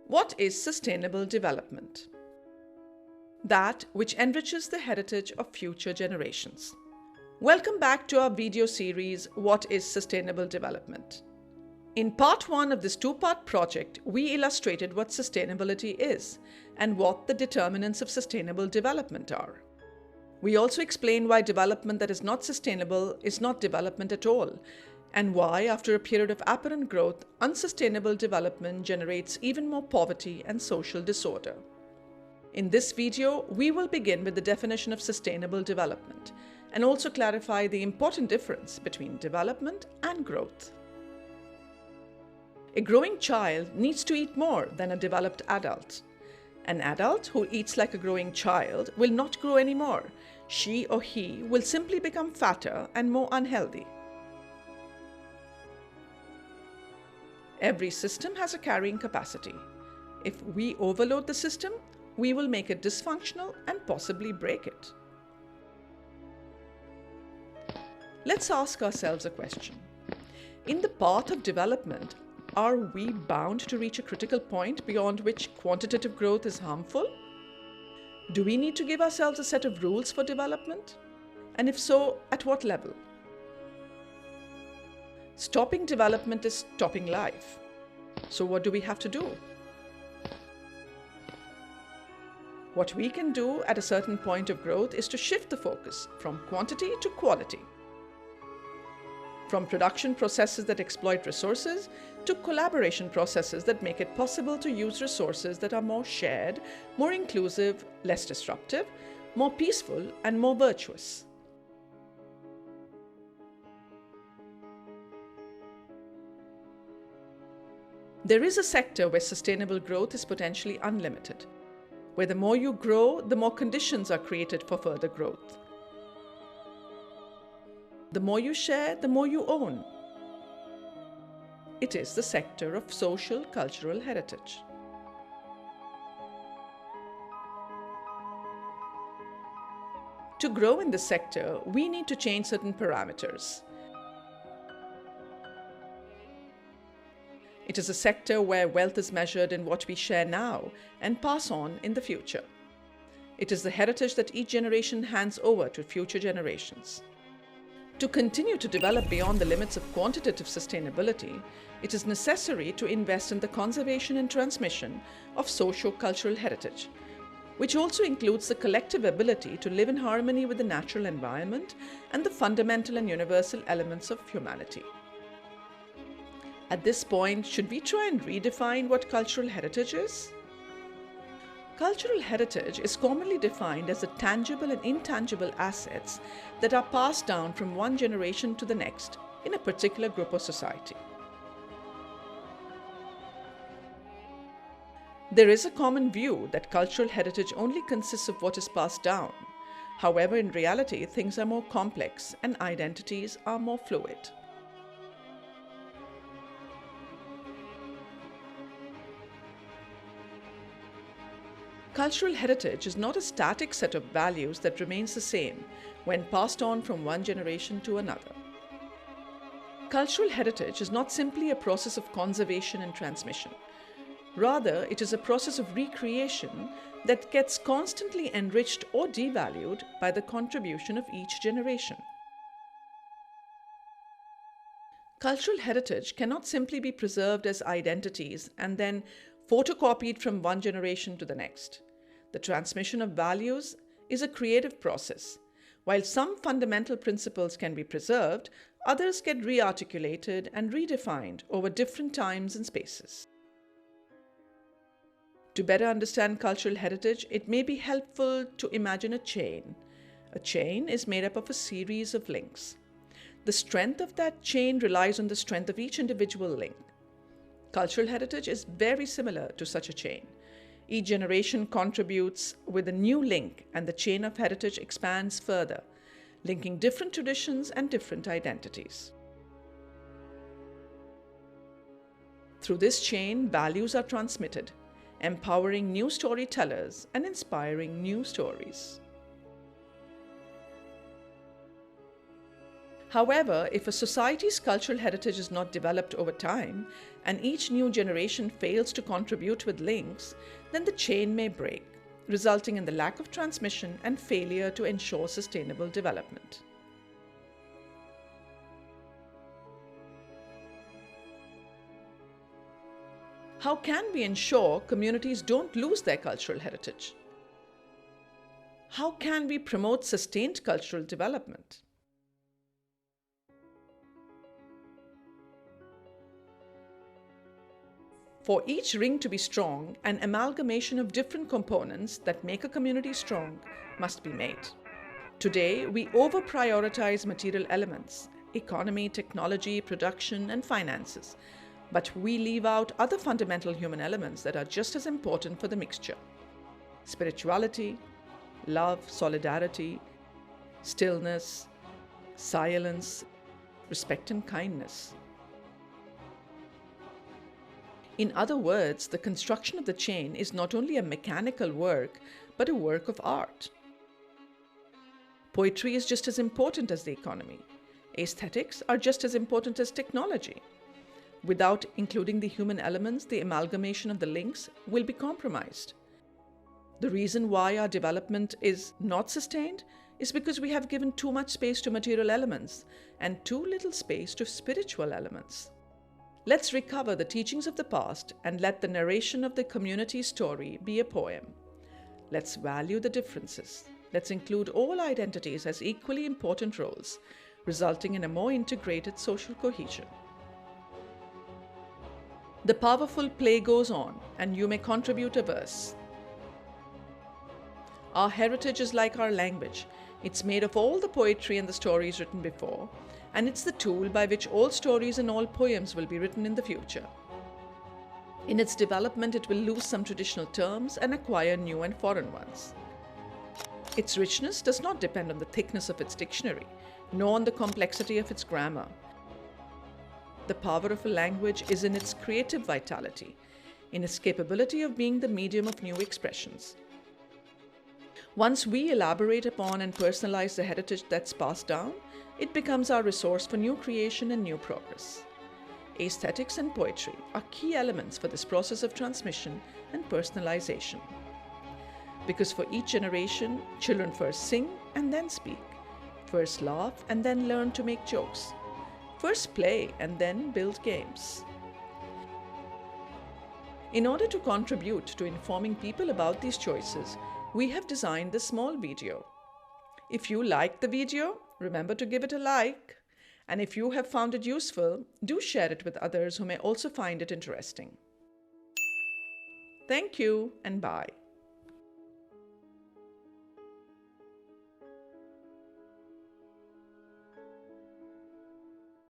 What is sustainable development? That which enriches the heritage of future generations. Welcome back to our video series, What is Sustainable Development? In part 1 of this two-part project, we illustrated what sustainability is and what the determinants of sustainable development are. We also explained why development that is not sustainable is not development at all, and why, after a period of apparent growth, unsustainable development generates even more poverty and social disorder. In this video, we will begin with the definition of sustainable development and also clarify the important difference between development and growth. A growing child needs to eat more than a developed adult. An adult who eats like a growing child will not grow anymore. She or he will simply become fatter and more unhealthy. Every system has a carrying capacity. If we overload the system, we will make it dysfunctional and possibly break it. Let's ask ourselves a question. In the path of development, are we bound to reach a critical point beyond which quantitative growth is harmful? Do we need to give ourselves a set of rules for development? And if so, at what level? Stopping development is stopping life. So what do we have to do? What we can do at a certain point of growth is to shift the focus from quantity to quality. From production processes that exploit resources to collaboration processes that make it possible to use resources that are more shared, more inclusive, less disruptive, more peaceful, and more virtuous. There is a sector where sustainable growth is potentially unlimited, where the more you grow, the more conditions are created for further growth. The more you share, the more you own. It is the sector of social cultural heritage. To grow in this sector, we need to change certain parameters. It is a sector where wealth is measured in what we share now and pass on in the future. It is the heritage that each generation hands over to future generations. To continue to develop beyond the limits of quantitative sustainability, it is necessary to invest in the conservation and transmission of socio-cultural heritage, which also includes the collective ability to live in harmony with the natural environment and the fundamental and universal elements of humanity. At this point, should we try and redefine what cultural heritage is? Cultural heritage is commonly defined as the tangible and intangible assets that are passed down from one generation to the next in a particular group or society. There is a common view that cultural heritage only consists of what is passed down. However, in reality, things are more complex and identities are more fluid. Cultural heritage is not a static set of values that remains the same when passed on from one generation to another. Cultural heritage is not simply a process of conservation and transmission. Rather, it is a process of recreation that gets constantly enriched or devalued by the contribution of each generation. Cultural heritage cannot simply be preserved as identities and then photocopied from one generation to the next. The transmission of values is a creative process. While some fundamental principles can be preserved, others get rearticulated and redefined over different times and spaces. To better understand cultural heritage, it may be helpful to imagine a chain. A chain is made up of a series of links. The strength of that chain relies on the strength of each individual link. Cultural heritage is very similar to such a chain. Each generation contributes with a new link, and the chain of heritage expands further, linking different traditions and different identities. Through this chain, values are transmitted, empowering new storytellers and inspiring new stories. However, if a society's cultural heritage is not developed over time, and each new generation fails to contribute with links, then the chain may break, resulting in the lack of transmission and failure to ensure sustainable development. How can we ensure communities don't lose their cultural heritage? How can we promote sustained cultural development? For each ring to be strong, an amalgamation of different components that make a community strong must be made. Today, we over-prioritize material elements, economy, technology, production, and finances, but we leave out other fundamental human elements that are just as important for the mixture. Spirituality, love, solidarity, stillness, silence, respect and kindness. In other words, the construction of the chain is not only a mechanical work, but a work of art. Poetry is just as important as the economy. Aesthetics are just as important as technology. Without including the human elements, the amalgamation of the links will be compromised. The reason why our development is not sustained is because we have given too much space to material elements and too little space to spiritual elements. Let's recover the teachings of the past and let the narration of the community story be a poem. Let's value the differences. Let's include all identities as equally important roles, resulting in a more integrated social cohesion. The powerful play goes on, and you may contribute a verse. Our heritage is like our language. It's made of all the poetry and the stories written before, and it's the tool by which all stories and all poems will be written in the future. In its development, it will lose some traditional terms and acquire new and foreign ones. Its richness does not depend on the thickness of its dictionary, nor on the complexity of its grammar. The power of a language is in its creative vitality, in its capability of being the medium of new expressions. Once we elaborate upon and personalize the heritage that's passed down, it becomes our resource for new creation and new progress. Aesthetics and poetry are key elements for this process of transmission and personalization. Because for each generation, children first sing and then speak, first laugh and then learn to make jokes, first play and then build games. In order to contribute to informing people about these choices, we have designed this small video. If you liked the video, remember to give it a like. And if you have found it useful, do share it with others who may also find it interesting. Thank you and bye.